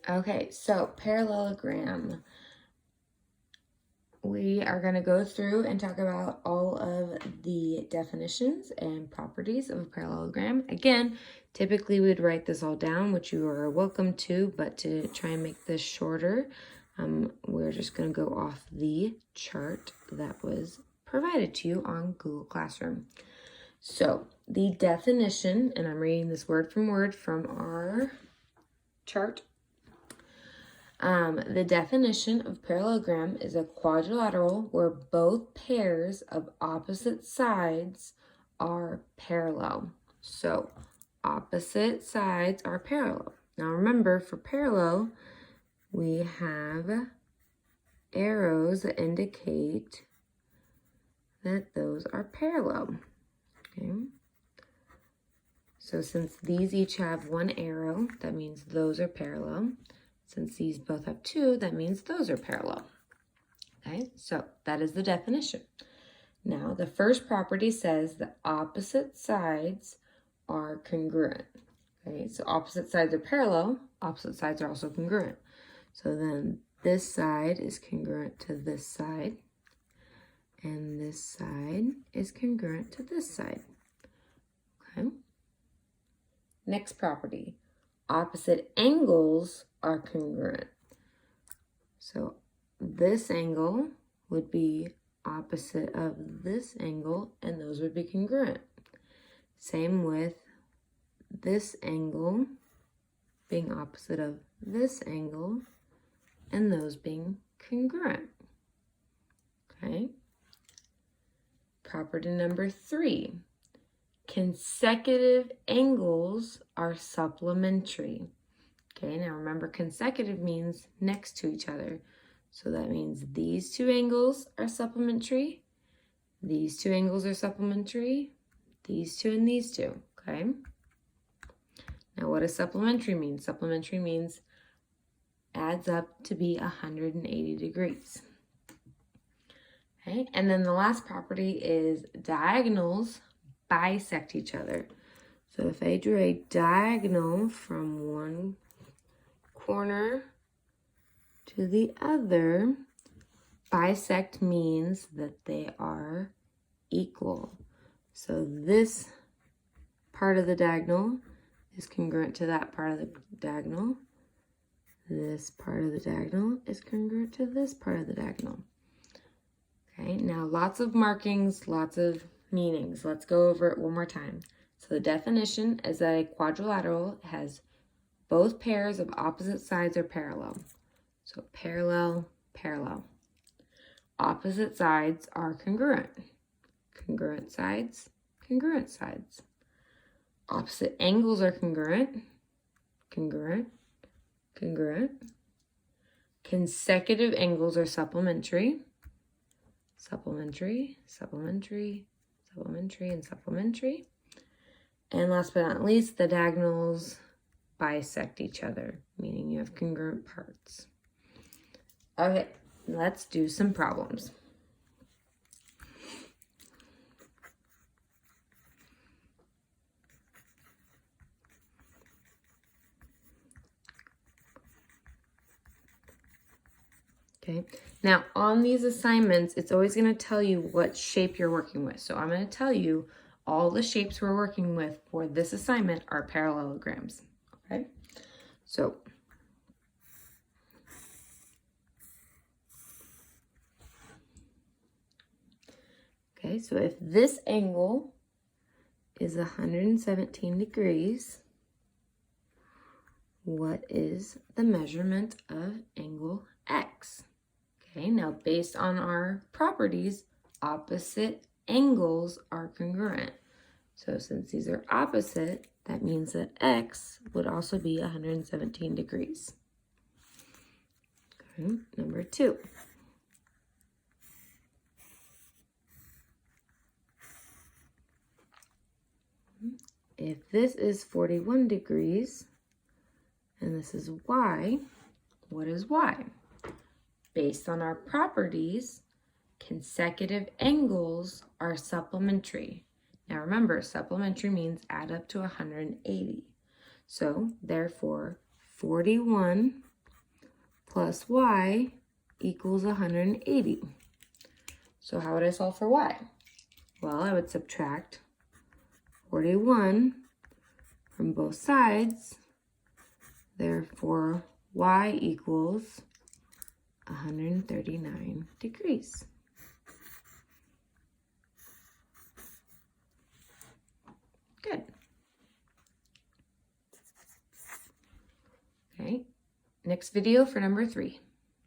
Okay, so parallelogram. We are going to go through and talk about all of the definitions and properties of a parallelogram. Again, typically we'd write this all down, which you are welcome to, but to try and make this shorter, we're just going to go off the chart that was provided to you on Google Classroom. So the definition, and I'm reading this word from our chart. The definition of parallelogram is a quadrilateral where both pairs of opposite sides are parallel. So opposite sides are parallel. Now remember, for parallel, we have arrows that indicate that those are parallel. Okay. So since these each have one arrow, that means those are parallel. Since these both have two, that means those are parallel. Okay, so that is the definition. Now, the first property says the opposite sides are congruent. Okay, so opposite sides are parallel, opposite sides are also congruent. So then this side is congruent to this side, and this side is congruent to this side. Okay. Next property, opposite angles are congruent. So this angle would be opposite of this angle, and those would be congruent. Same with this angle being opposite of this angle, and those being congruent. Okay. Property number 3. Consecutive angles are supplementary. Okay, now remember, consecutive means next to each other. So that means these two angles are supplementary, these two angles are supplementary, these two and these two, okay? Now what does supplementary mean? Supplementary means adds up to be 180 degrees. Okay, and then the last property is diagonals bisect each other. So if I drew a diagonal from one corner to the other, bisect means that they are equal. So this part of the diagonal is congruent to that part of the diagonal. This part of the diagonal is congruent to this part of the diagonal. Okay, now lots of markings, lots of meanings. Let's go over it one more time. So the definition is that a quadrilateral has both pairs of opposite sides are parallel. So parallel, parallel. Opposite sides are congruent. Congruent sides, congruent sides. Opposite angles are congruent. Congruent, congruent. Consecutive angles are supplementary. Supplementary, supplementary, supplementary, and supplementary. And last but not least, the diagonals bisect each other, meaning you have congruent parts. Okay, let's do some problems. Okay, now on these assignments, it's always going to tell you what shape you're working with. So I'm going to tell you all the shapes we're working with for this assignment are parallelograms. Okay, so if this angle is 117 degrees, what is the measurement of angle X? Okay, now based on our properties, opposite angles are congruent. So since these are opposite, that means that X would also be 117 degrees. Okay, number 2. If this is 41 degrees and this is Y, what is Y? Based on our properties, consecutive angles are supplementary. Now remember, supplementary means add up to 180. So therefore, 41 plus y equals 180. So how would I solve for y? Well, I would subtract 41 from both sides. Therefore, y equals 139 degrees. Good. Okay, next video for number 3.